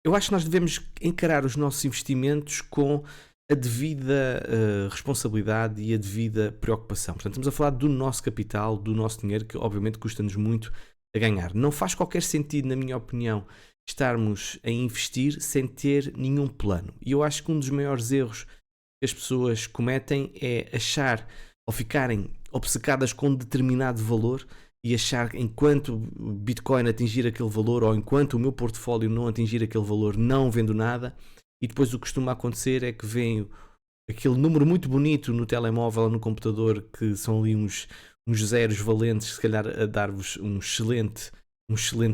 Eu acho que nós devemos encarar os nossos investimentos com a devida responsabilidade e a devida preocupação. Portanto, estamos a falar do nosso capital, do nosso dinheiro, que obviamente custa-nos muito a ganhar. Não faz qualquer sentido, na minha opinião, estarmos a investir sem ter nenhum plano. E eu acho que um dos maiores erros que as pessoas cometem é achar ou ficarem obcecadas com um determinado valor e achar que enquanto o Bitcoin atingir aquele valor ou enquanto o meu portfólio não atingir aquele valor, não vendo nada. E depois o que costuma acontecer é que vem aquele número muito bonito no telemóvel ou no computador, que são ali uns zeros valentes, se calhar a dar-vos um excelente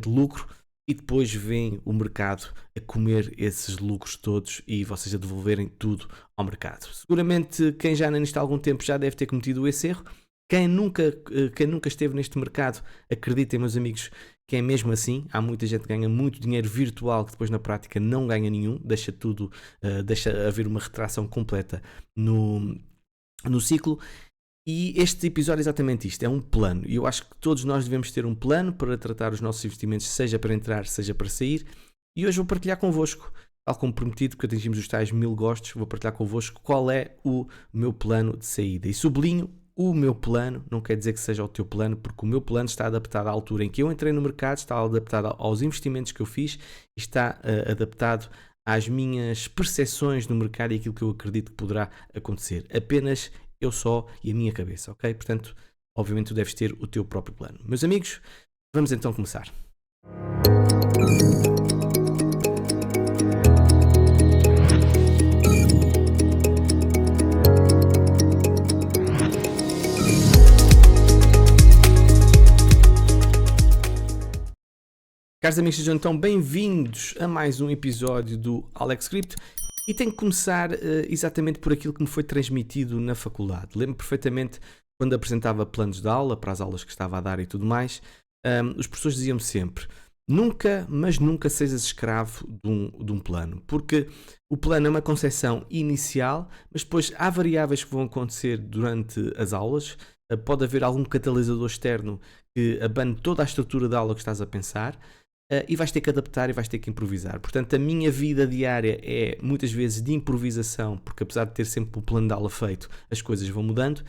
lucro, e depois vem o mercado a comer esses lucros todos e vocês a devolverem tudo ao mercado. Seguramente quem já anda nisto há algum tempo já deve ter cometido esse erro. Quem nunca esteve neste mercado, acreditem, meus amigos, que é mesmo assim. Há muita gente que ganha muito dinheiro virtual que depois na prática não ganha nenhum, deixa haver uma retração completa no ciclo. E este episódio é exatamente isto, é um plano. E eu acho que todos nós devemos ter um plano para tratar os nossos investimentos, seja para entrar, seja para sair. E hoje vou partilhar convosco, tal como prometido, que atingimos os tais 1000 gostos, vou partilhar convosco qual é o meu plano de saída. E sublinho, o meu plano, não quer dizer que seja o teu plano, porque o meu plano está adaptado à altura em que eu entrei no mercado, está adaptado aos investimentos que eu fiz e está adaptado às minhas percepções no mercado e aquilo que eu acredito que poderá acontecer. Apenas eu só e a minha cabeça, ok? Portanto, obviamente tu deves ter o teu próprio plano. Meus amigos, vamos então começar. Caros amigos, sejam então bem-vindos a mais um episódio do Alex Crypto. E tenho que começar exatamente por aquilo que me foi transmitido na faculdade. Lembro perfeitamente quando apresentava planos de aula, para as aulas que estava a dar e tudo mais, os professores diziam-me sempre: nunca, mas nunca sejas escravo de um plano. Porque o plano é uma concepção inicial, mas depois há variáveis que vão acontecer durante as aulas. Pode haver algum catalisador externo que abane toda a estrutura da aula que estás a pensar. E vais ter que adaptar e vais ter que improvisar. Portanto, a minha vida diária é muitas vezes de improvisação, porque apesar de ter sempre o plano de aula feito, as coisas vão mudando.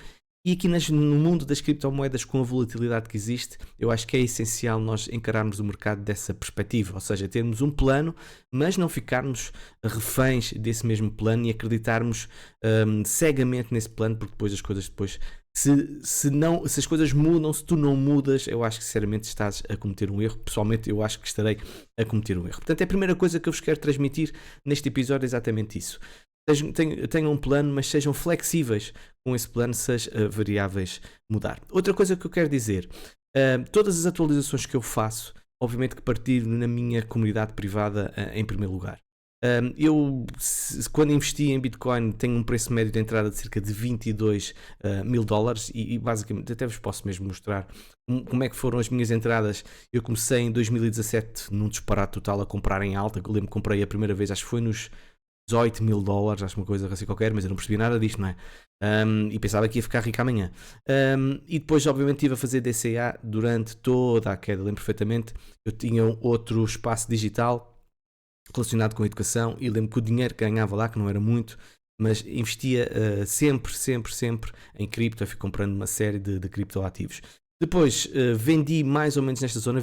E aqui no mundo das criptomoedas, com a volatilidade que existe, eu acho que é essencial nós encararmos o mercado dessa perspectiva, ou seja, termos um plano, mas não ficarmos reféns desse mesmo plano e acreditarmos cegamente nesse plano, porque depois as coisas se as coisas mudam, se tu não mudas, eu acho que sinceramente estás a cometer um erro. Pessoalmente eu acho que estarei a cometer um erro. Portanto, é a primeira coisa que eu vos quero transmitir neste episódio, é exatamente isso. Tenham um plano, mas sejam flexíveis com esse plano se as variáveis mudar. Outra coisa que eu quero dizer, todas as atualizações que eu faço, obviamente que partilho na minha comunidade privada em primeiro lugar. Quando investi em Bitcoin, tenho um preço médio de entrada de cerca de 22 mil dólares e basicamente até vos posso mesmo mostrar como é que foram as minhas entradas. Eu comecei em 2017 num disparate total a comprar em alta. Eu lembro que comprei a primeira vez, acho que foi nos 18 mil dólares, acho uma coisa assim qualquer, mas eu não percebi nada disto, não é? E pensava que ia ficar rico amanhã. E depois, obviamente, estive a fazer DCA durante toda a queda. Lembro perfeitamente, eu tinha outro espaço digital relacionado com a educação e lembro que o dinheiro que ganhava lá, que não era muito, mas investia sempre em cripto. Eu fui comprando uma série de criptoativos. Depois vendi mais ou menos nesta zona,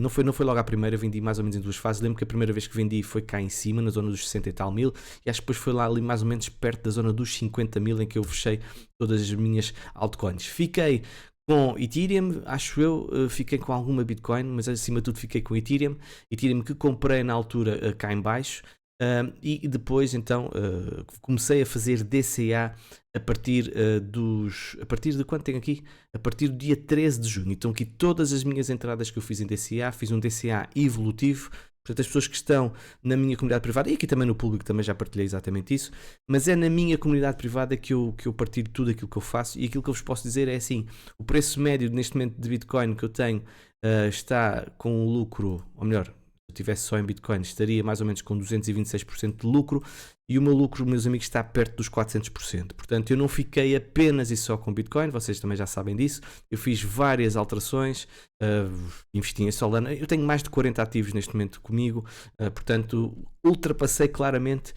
não foi logo à primeira, vendi mais ou menos em duas fases. Lembro que a primeira vez que vendi foi cá em cima, na zona dos 60 e tal mil, e acho que depois foi lá ali mais ou menos perto da zona dos 50 mil em que eu fechei todas as minhas altcoins. Fiquei com Ethereum, acho eu, fiquei com alguma Bitcoin, mas acima de tudo fiquei com Ethereum que comprei na altura cá em baixo. E depois então comecei a fazer DCA a partir de quanto tenho aqui? A partir do dia 13 de junho. Então aqui todas as minhas entradas que eu fiz em DCA, fiz um DCA evolutivo. Portanto, as pessoas que estão na minha comunidade privada, e aqui também no público também já partilhei exatamente isso, mas é na minha comunidade privada que eu partilho tudo aquilo que eu faço. E aquilo que eu vos posso dizer é assim: o preço médio neste momento de Bitcoin que eu tenho está com um lucro, ou melhor, eu tivesse só em Bitcoin, estaria mais ou menos com 226% de lucro, e o meu lucro, meus amigos, está perto dos 400%. Portanto, eu não fiquei apenas e só com Bitcoin, vocês também já sabem disso. Eu fiz várias alterações, investi em Solana. Eu tenho mais de 40 ativos neste momento comigo, portanto, ultrapassei claramente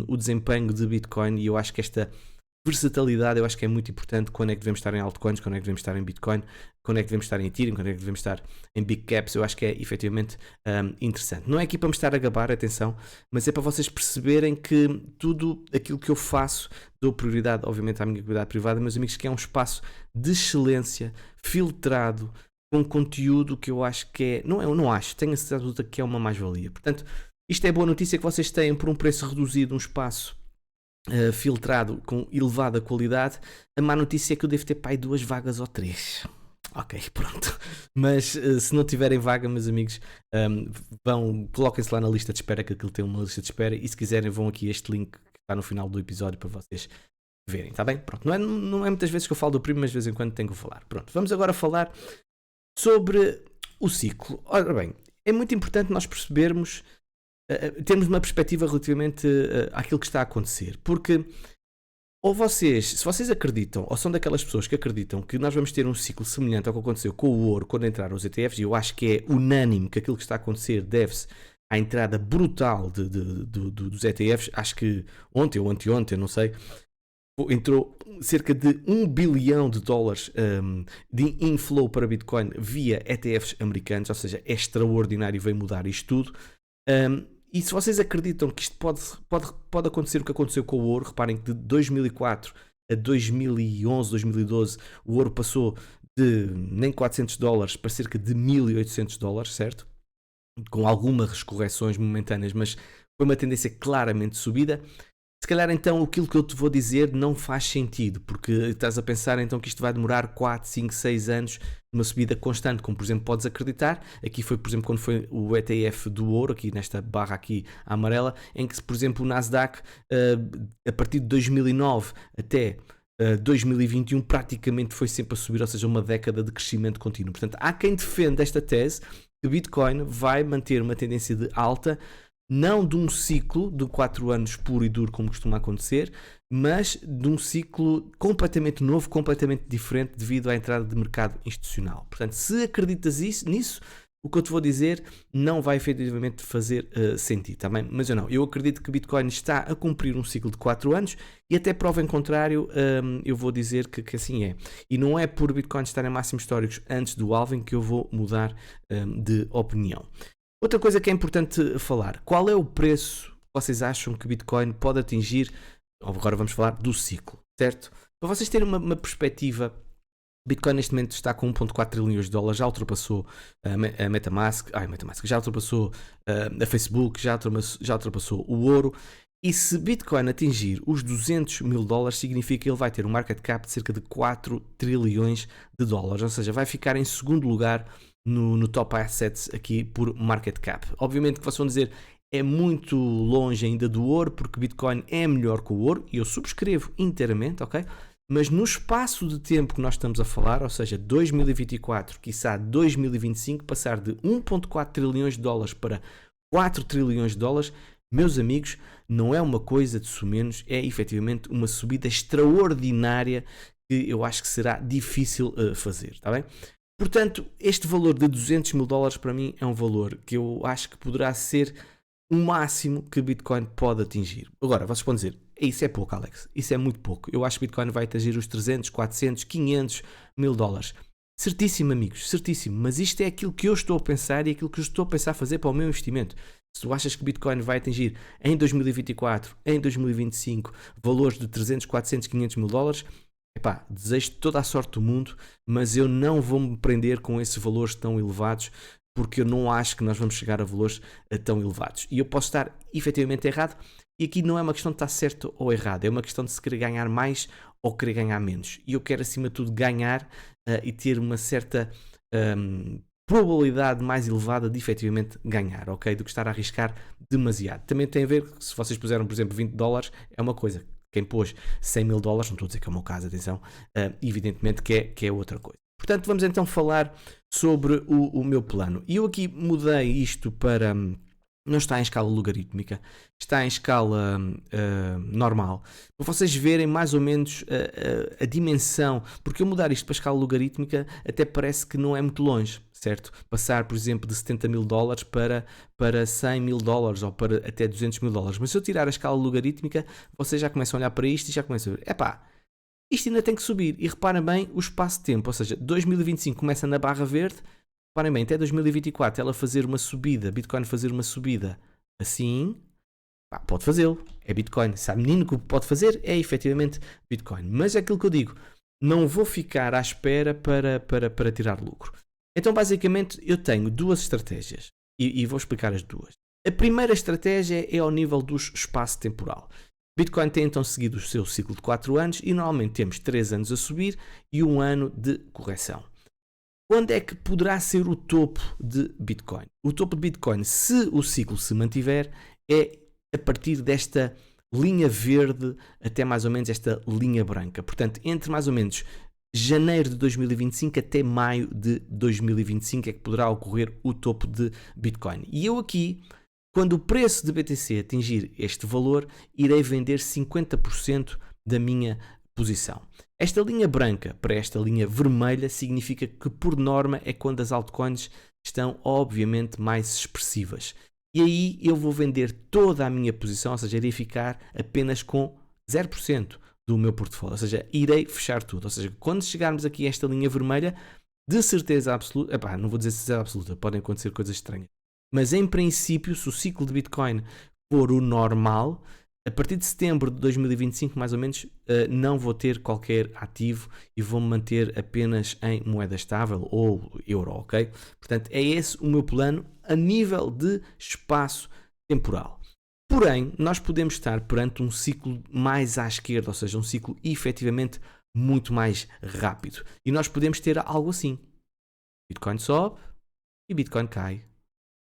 o desempenho de Bitcoin, e eu acho que esta versatilidade, eu acho que é muito importante. Quando é que devemos estar em altcoins, quando é que devemos estar em Bitcoin, quando é que devemos estar em Ethereum, quando é que devemos estar em Big Caps. Eu acho que é efetivamente interessante. Não é aqui para me estar a gabar, atenção, mas é para vocês perceberem que tudo aquilo que eu faço, dou prioridade obviamente à minha propriedade privada, meus amigos, que é um espaço de excelência, filtrado, com conteúdo que eu acho que é, não acho, tenho a certeza absoluta que é uma mais-valia. Portanto, isto é boa notícia, que vocês têm por um preço reduzido um espaço filtrado com elevada qualidade. A má notícia é que eu devo ter pai 2 vagas ou 3. Ok, pronto. Mas se não tiverem vaga, meus amigos, coloquem-se lá na lista de espera, que aquilo tem uma lista de espera, e se quiserem vão aqui a este link que está no final do episódio para vocês verem, está bem? Pronto, não é muitas vezes que eu falo do primo, mas de vez em quando tenho que falar. Pronto, vamos agora falar sobre o ciclo. Ora bem, é muito importante nós percebermos, termos uma perspectiva relativamente àquilo que está a acontecer, porque se vocês acreditam, ou são daquelas pessoas que acreditam que nós vamos ter um ciclo semelhante ao que aconteceu com o ouro quando entraram os ETFs, e eu acho que é unânime que aquilo que está a acontecer deve-se à entrada brutal dos ETFs. Acho que ontem ou anteontem, não sei, entrou cerca de 1 bilhão de dólares de inflow para Bitcoin via ETFs americanos, ou seja, é extraordinário e veio mudar isto tudo. E se vocês acreditam que isto pode acontecer o que aconteceu com o ouro, reparem que de 2004 a 2011, 2012, o ouro passou de nem 400 dólares para cerca de 1800 dólares, certo? Com algumas correções momentâneas, mas foi uma tendência claramente subida. Se calhar então aquilo que eu te vou dizer não faz sentido, porque estás a pensar então que isto vai demorar 4, 5, 6 anos, uma subida constante, como por exemplo podes acreditar. Aqui foi por exemplo quando foi o ETF do ouro, aqui nesta barra aqui amarela, em que por exemplo o Nasdaq a partir de 2009 até 2021 praticamente foi sempre a subir, ou seja, uma década de crescimento contínuo. Portanto, há quem defenda esta tese que o Bitcoin vai manter uma tendência de alta, não de um ciclo de 4 anos puro e duro como costuma acontecer, mas de um ciclo completamente novo, completamente diferente devido à entrada de mercado institucional. Portanto, se acreditas nisso, o que eu te vou dizer não vai efetivamente fazer sentido, tá bem? Mas eu acredito que Bitcoin está a cumprir um ciclo de 4 anos, e até prova em contrário, eu vou dizer que assim é. E não é por Bitcoin estar em máximos históricos antes do halving que eu vou mudar de opinião. Outra coisa que é importante falar: qual é o preço que vocês acham que Bitcoin pode atingir? Agora vamos falar do ciclo, certo? Para vocês terem uma perspectiva, Bitcoin neste momento está com 1.4 trilhões de dólares, já ultrapassou a MetaMask, já ultrapassou a Facebook, já ultrapassou o ouro. E se Bitcoin atingir os 200 mil dólares, significa que ele vai ter um market cap de cerca de 4 trilhões de dólares, ou seja, vai ficar em segundo lugar no top assets aqui por market cap. Obviamente que vocês vão dizer é muito longe ainda do ouro, porque Bitcoin é melhor que o ouro, e eu subscrevo inteiramente, ok? Mas no espaço de tempo que nós estamos a falar, ou seja, 2024, quiçá 2025, passar de 1.4 trilhões de dólares para 4 trilhões de dólares, meus amigos, não é uma coisa de sumenos, é efetivamente uma subida extraordinária que eu acho que será difícil fazer, está bem? Portanto, este valor de 200 mil dólares para mim é um valor que eu acho que poderá ser o máximo que Bitcoin pode atingir. Agora, vocês podem dizer, isso é pouco, Alex, isso é muito pouco. Eu acho que Bitcoin vai atingir os 300, 400, 500 mil dólares. Certíssimo, amigos, certíssimo. Mas isto é aquilo que eu estou a pensar e aquilo que eu estou a pensar fazer para o meu investimento. Se tu achas que Bitcoin vai atingir em 2024, em 2025, valores de 300, 400, 500 mil dólares, epá, desejo toda a sorte do mundo, mas eu não vou me prender com esses valores tão elevados, porque eu não acho que nós vamos chegar a valores tão elevados. E eu posso estar efetivamente errado, e aqui não é uma questão de estar certo ou errado, é uma questão de se querer ganhar mais ou querer ganhar menos. E eu quero acima de tudo ganhar e ter uma certa probabilidade mais elevada de efetivamente ganhar, ok? Do que estar a arriscar demasiado. Também tem a ver, se vocês puseram por exemplo 20 dólares, é uma coisa. Quem pôs 100 mil dólares, não estou a dizer que é o meu caso, atenção, evidentemente que é outra coisa. Portanto, vamos então falar sobre o meu plano. E eu aqui mudei isto para... Não está em escala logarítmica, está em escala normal. Para vocês verem mais ou menos a dimensão, porque eu mudar isto para escala logarítmica até parece que não é muito longe, certo? Passar, por exemplo, de 70 mil dólares para 100 mil dólares ou para até 200 mil dólares. Mas se eu tirar a escala logarítmica, vocês já começam a olhar para isto e já começam a ver, epá, isto ainda tem que subir. E reparem bem o espaço de tempo, ou seja, 2025 começa na barra verde. Reparem bem, até 2024 ela fazer uma subida, Bitcoin fazer uma subida assim, pá, pode fazê-lo, é Bitcoin. Se há menino que pode fazer, é efetivamente Bitcoin. Mas é aquilo que eu digo, não vou ficar à espera para tirar lucro. Então basicamente eu tenho duas estratégias e vou explicar as duas. A primeira estratégia é ao nível do espaço temporal. Bitcoin tem então seguido o seu ciclo de 4 anos e normalmente temos 3 anos a subir e 1 ano de correção. Quando é que poderá ser o topo de Bitcoin? O topo de Bitcoin, se o ciclo se mantiver, é a partir desta linha verde até mais ou menos esta linha branca. Portanto, entre mais ou menos janeiro de 2025 até maio de 2025 é que poderá ocorrer o topo de Bitcoin. E eu aqui, quando o preço de BTC atingir este valor, irei vender 50% da minha posição. Esta linha branca para esta linha vermelha significa que, por norma, é quando as altcoins estão obviamente mais expressivas. E aí eu vou vender toda a minha posição, ou seja, irei ficar apenas com 0% do meu portfólio, ou seja, irei fechar tudo. Ou seja, quando chegarmos aqui a esta linha vermelha, de certeza absoluta, epá, não vou dizer certeza absoluta, podem acontecer coisas estranhas, mas em princípio, se o ciclo de Bitcoin for o normal, a partir de setembro de 2025, mais ou menos, não vou ter qualquer ativo e vou-me manter apenas em moeda estável ou euro, ok? Portanto, é esse o meu plano a nível de espaço temporal. Porém, nós podemos estar perante um ciclo mais à esquerda, ou seja, um ciclo efetivamente muito mais rápido. E nós podemos ter algo assim. Bitcoin sobe e Bitcoin cai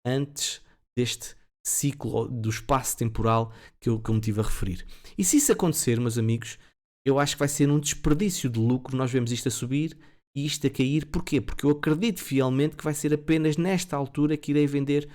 antes deste ciclo do espaço temporal que eu me tive a referir. E se isso acontecer, meus amigos, eu acho que vai ser um desperdício de lucro. Nós vemos isto a subir e isto a cair. Porquê? Porque eu acredito fielmente que vai ser apenas nesta altura que irei vender.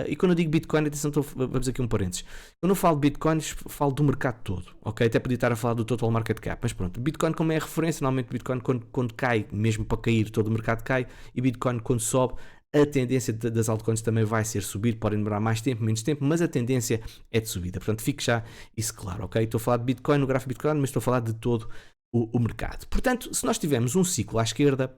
E quando eu digo Bitcoin, atenção, vamos aqui um parênteses. Quando eu falo de Bitcoin, falo do mercado todo, ok? Até podia estar a falar do total market cap, mas pronto, Bitcoin como é a referência, normalmente Bitcoin quando cai, mesmo para cair, todo o mercado cai, e Bitcoin quando sobe, a tendência das altcoins também vai ser subir, podem demorar mais tempo, menos tempo, mas a tendência é de subida. Portanto, fique já isso claro, ok? Estou a falar de Bitcoin, no gráfico Bitcoin, mas estou a falar de todo o mercado. Portanto, se nós tivermos um ciclo à esquerda,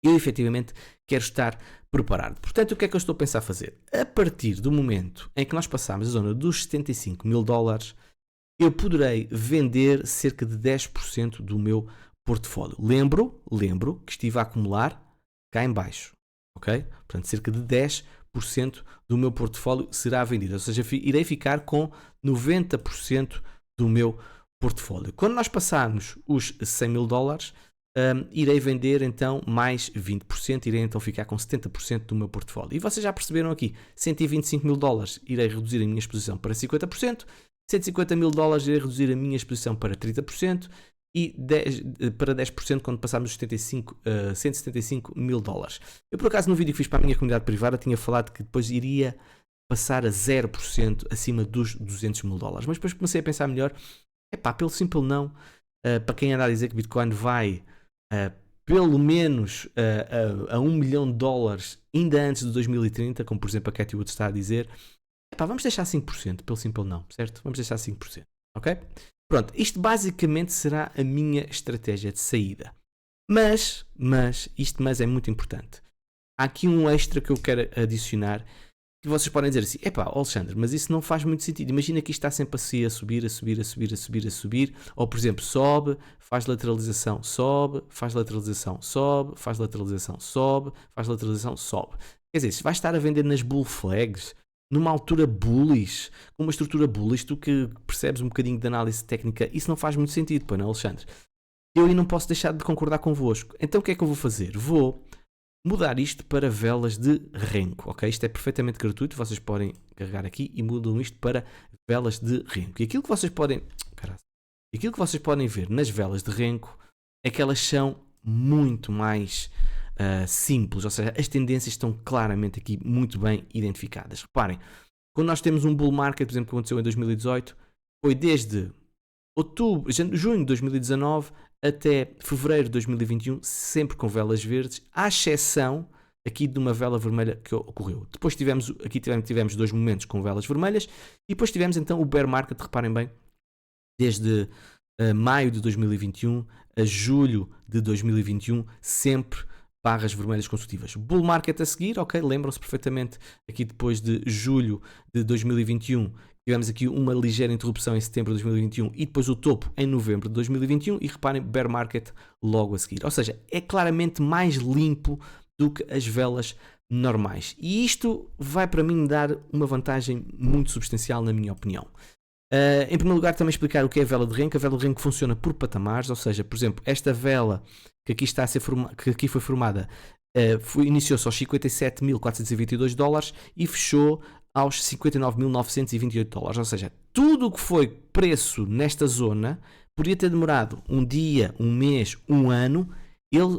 eu efetivamente quero estar preparado. Portanto, o que é que eu estou a pensar fazer? A partir do momento em que nós passarmos a zona dos 75 mil dólares, eu poderei vender cerca de 10% do meu portfólio. Lembro que estive a acumular cá em baixo. Ok? Portanto, cerca de 10% do meu portfólio será vendido. Ou seja, irei ficar com 90% do meu portfólio. Quando nós passarmos os 100 mil dólares, irei vender então mais 20%, irei então ficar com 70% do meu portfólio. E vocês já perceberam aqui, 125 mil dólares irei reduzir a minha exposição para 50%, 150 mil dólares irei reduzir a minha exposição para 30%, e para 10% quando passarmos os 175 mil dólares. Eu, por acaso, no vídeo que fiz para a minha comunidade privada, tinha falado que depois iria passar a 0% acima dos 200 mil dólares. Mas depois comecei a pensar melhor, pelo simples não, para quem anda a dizer que Bitcoin vai pelo menos a 1 milhão de dólares ainda antes de 2030, como por exemplo a Cathie Wood está a dizer, vamos deixar 5%, pelo simples não, certo? Vamos deixar 5%, ok? Pronto, isto basicamente será a minha estratégia de saída. Mas é muito importante. Há aqui um extra que eu quero adicionar, que vocês podem dizer assim, Alexandre, mas isso não faz muito sentido. Imagina que isto está sempre assim a subir, ou por exemplo, sobe, faz lateralização, sobe, faz lateralização, sobe, faz lateralização, sobe, faz lateralização, sobe. Quer dizer, se vai estar a vender nas bull flags, numa altura bullish, com uma estrutura bullish, tu que percebes um bocadinho de análise técnica, isso não faz muito sentido, não, Alexandre? Eu aí não posso deixar de concordar convosco. Então o que é que eu vou fazer? Vou mudar isto para velas de renko, ok? Isto é perfeitamente gratuito, vocês podem carregar aqui e mudam isto para velas de renko. E aquilo que vocês podem ver nas velas de renko é que elas são muito mais simples, ou seja, as tendências estão claramente aqui muito bem identificadas. Reparem, quando nós temos um bull market, por exemplo, que aconteceu em 2018, foi desde junho de 2019 até fevereiro de 2021, sempre com velas verdes, à exceção aqui de uma vela vermelha que ocorreu. Depois tivemos 2 momentos com velas vermelhas e depois tivemos então o bear market, reparem bem, desde maio de 2021 a julho de 2021, sempre barras vermelhas consecutivas. Bull market a seguir, ok, lembram-se perfeitamente aqui depois de julho de 2021, tivemos aqui uma ligeira interrupção em setembro de 2021 e depois o topo em novembro de 2021 e reparem, bear market logo a seguir. Ou seja, é claramente mais limpo do que as velas normais. E isto vai para mim dar uma vantagem muito substancial na minha opinião. Em primeiro lugar, também explicar o que é a vela de Renko. A vela de Renko funciona por patamares, ou seja, por exemplo, esta vela que aqui, que aqui foi formada iniciou-se aos 57.422 dólares e fechou aos 59.928 dólares. Ou seja, tudo o que foi preço nesta zona podia ter demorado um dia, um mês, um ano.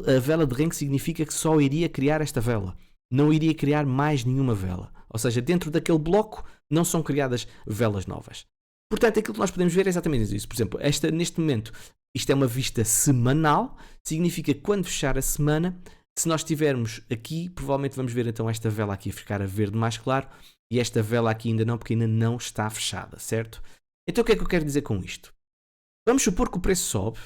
A vela de Renko significa que só iria criar esta vela, não iria criar mais nenhuma vela. Ou seja, dentro daquele bloco não são criadas velas novas. Portanto, aquilo que nós podemos ver é exatamente isso. Por exemplo, neste momento, isto é uma vista semanal, significa que quando fechar a semana, se nós estivermos aqui, provavelmente vamos ver então esta vela aqui a ficar a verde mais claro e esta vela aqui ainda não, porque ainda não está fechada, certo? Então o que é que eu quero dizer com isto? Vamos supor que o preço sobe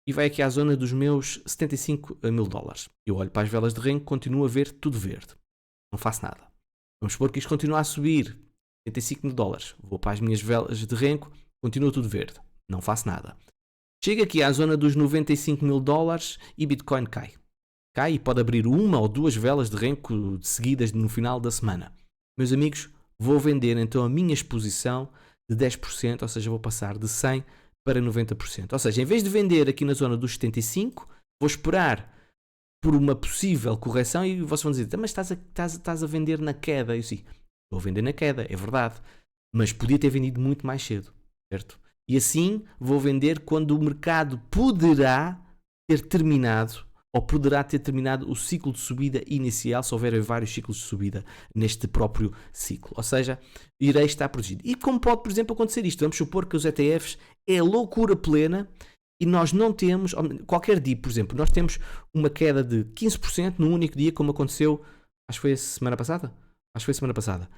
e vai aqui à zona dos meus 75 mil dólares. Eu olho para as velas de Renko, continuo a ver tudo verde. Não faço nada. Vamos supor que isto continua a subir 75 mil dólares. Vou para as minhas velas de Renko, continua tudo verde. Não faço nada. Chego aqui à zona dos 95 mil dólares e Bitcoin cai. Cai e pode abrir uma ou duas velas de Renko seguidas no final da semana. Meus amigos, vou vender então a minha exposição de 10%, ou seja, vou passar de 100 para 90%. Ou seja, em vez de vender aqui na zona dos 75, vou esperar por uma possível correção e vocês vão dizer, mas estás a vender na queda. Eu sim, estou a vender na queda, é verdade, mas podia ter vendido muito mais cedo, certo? E assim vou vender quando o mercado poderá ter terminado ou poderá ter terminado o ciclo de subida inicial, se houver vários ciclos de subida neste próprio ciclo. Ou seja, irei estar protegido. E como pode, por exemplo, acontecer isto? Vamos supor que os ETFs é loucura plena e nós não temos, qualquer dia, por exemplo, nós temos uma queda de 15% num único dia, como aconteceu, acho que foi a semana passada? Acho que foi a semana passada.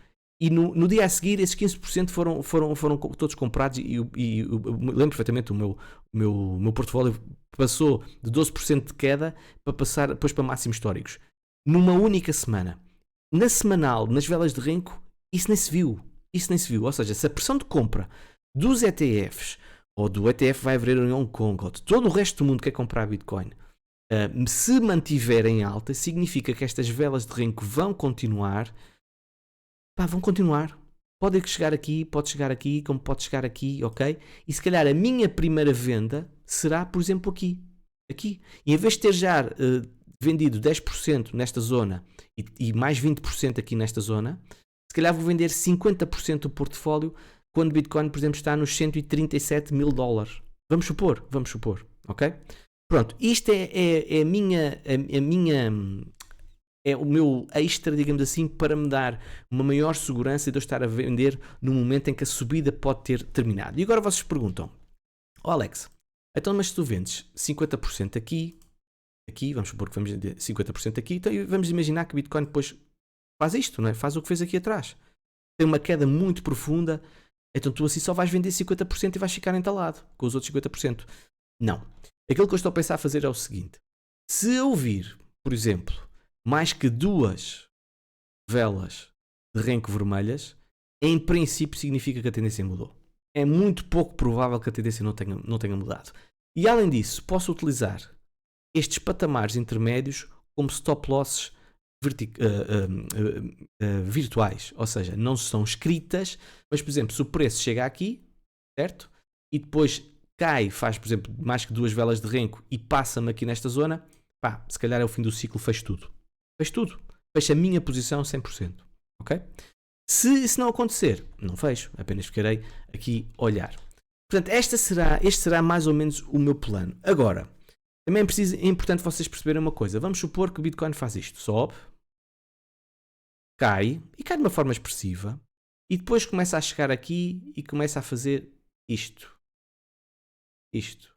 E no dia a seguir, esses 15% foram todos comprados e eu lembro perfeitamente, o meu portfólio passou de 12% de queda para passar depois para máximos históricos. Numa única semana. Na semanal, nas velas de Renko, isso nem se viu. Ou seja, se a pressão de compra dos ETFs, ou do ETF vai haver em Hong Kong, ou de todo o resto do mundo que quer comprar Bitcoin, se mantiver em alta, significa que estas velas de Renko vão continuar. Vão continuar. Pode chegar aqui, como pode chegar aqui, ok? E se calhar a minha primeira venda será, por exemplo, aqui. E em vez de ter já vendido 10% nesta zona e mais 20% aqui nesta zona, se calhar vou vender 50% do portfólio quando o Bitcoin, por exemplo, está nos 137 mil dólares. Vamos supor, ok? Pronto, isto é o meu extra, digamos assim, para me dar uma maior segurança de eu estar a vender no momento em que a subida pode ter terminado. E agora vocês perguntam, Alex, então mas se tu vendes 50% aqui, vamos supor que vamos vender 50% aqui, então vamos imaginar que o Bitcoin depois faz isto, não é? Faz o que fez aqui atrás. Tem uma queda muito profunda, então tu assim só vais vender 50% e vais ficar entalado com os outros 50%. Não. Aquilo que eu estou a pensar a fazer é o seguinte, se eu vir, por exemplo, mais que 2 velas de Renko vermelhas, em princípio significa que a tendência mudou. É muito pouco provável que a tendência não tenha mudado. E além disso, posso utilizar estes patamares intermédios como stop losses virtuais. Ou seja, não são escritas, mas por exemplo, se o preço chega aqui, certo? E depois cai, faz por exemplo mais que 2 velas de Renko e passa-me aqui nesta zona, se calhar é o fim do ciclo, fecho tudo. Fecho a minha posição 100%. Ok? Se isso não acontecer, não fecho. Apenas ficarei aqui a olhar. Portanto, este será mais ou menos o meu plano. Agora, Também é importante vocês perceberem uma coisa. Vamos supor que o Bitcoin faz isto. Sobe, cai, e cai de uma forma expressiva, e depois começa a chegar aqui e começa a fazer isto. Isto.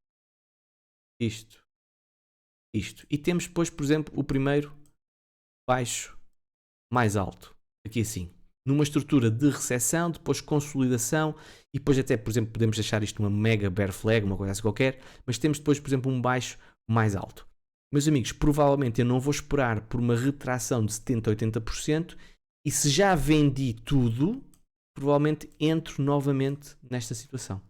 Isto. Isto. E temos depois, por exemplo, o primeiro baixo mais alto. Aqui assim. Numa estrutura de recessão, depois consolidação, e depois até, por exemplo, podemos deixar isto uma mega bear flag, uma coisa assim qualquer, mas temos depois, por exemplo, um baixo mais alto. Meus amigos, provavelmente eu não vou esperar por uma retração de 70% a 80%, e se já vendi tudo, provavelmente entro novamente nesta situação.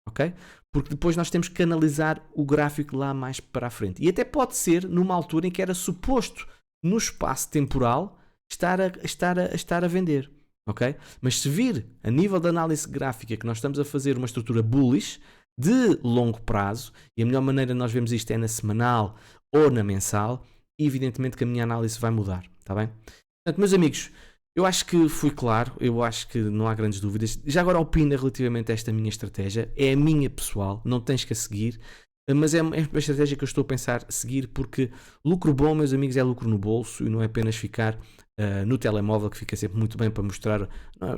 Ok? Porque depois nós temos que analisar o gráfico lá mais para a frente. E até pode ser numa altura em que era suposto, no espaço temporal, estar a vender. Ok? Mas se vir a nível de análise gráfica que nós estamos a fazer uma estrutura bullish de longo prazo, e a melhor maneira de nós vermos isto é na semanal ou na mensal, evidentemente que a minha análise vai mudar. Está bem? Portanto, meus amigos, eu acho que fui claro, eu acho que não há grandes dúvidas. Já agora opina relativamente a esta minha estratégia, é a minha pessoal, não tens que a seguir, mas é uma estratégia que eu estou a pensar seguir, porque lucro bom, meus amigos, é lucro no bolso e não é apenas ficar no telemóvel, que fica sempre muito bem para mostrar,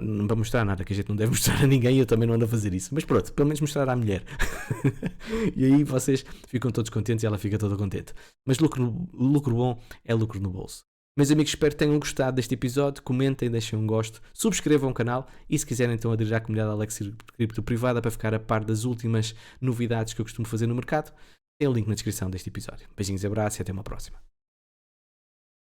não para mostrar nada, que a gente não deve mostrar a ninguém, eu também não ando a fazer isso, mas pronto, pelo menos mostrar à mulher. E aí vocês ficam todos contentes e ela fica toda contente. Mas lucro bom é lucro no bolso. Meus amigos, espero que tenham gostado deste episódio. Comentem, deixem um gosto, subscrevam o canal e se quiserem então aderir à comunidade Alex Cripto Privada para ficar a par das últimas novidades que eu costumo fazer no mercado, tem o link na descrição deste episódio. Beijinhos e abraços e até uma próxima.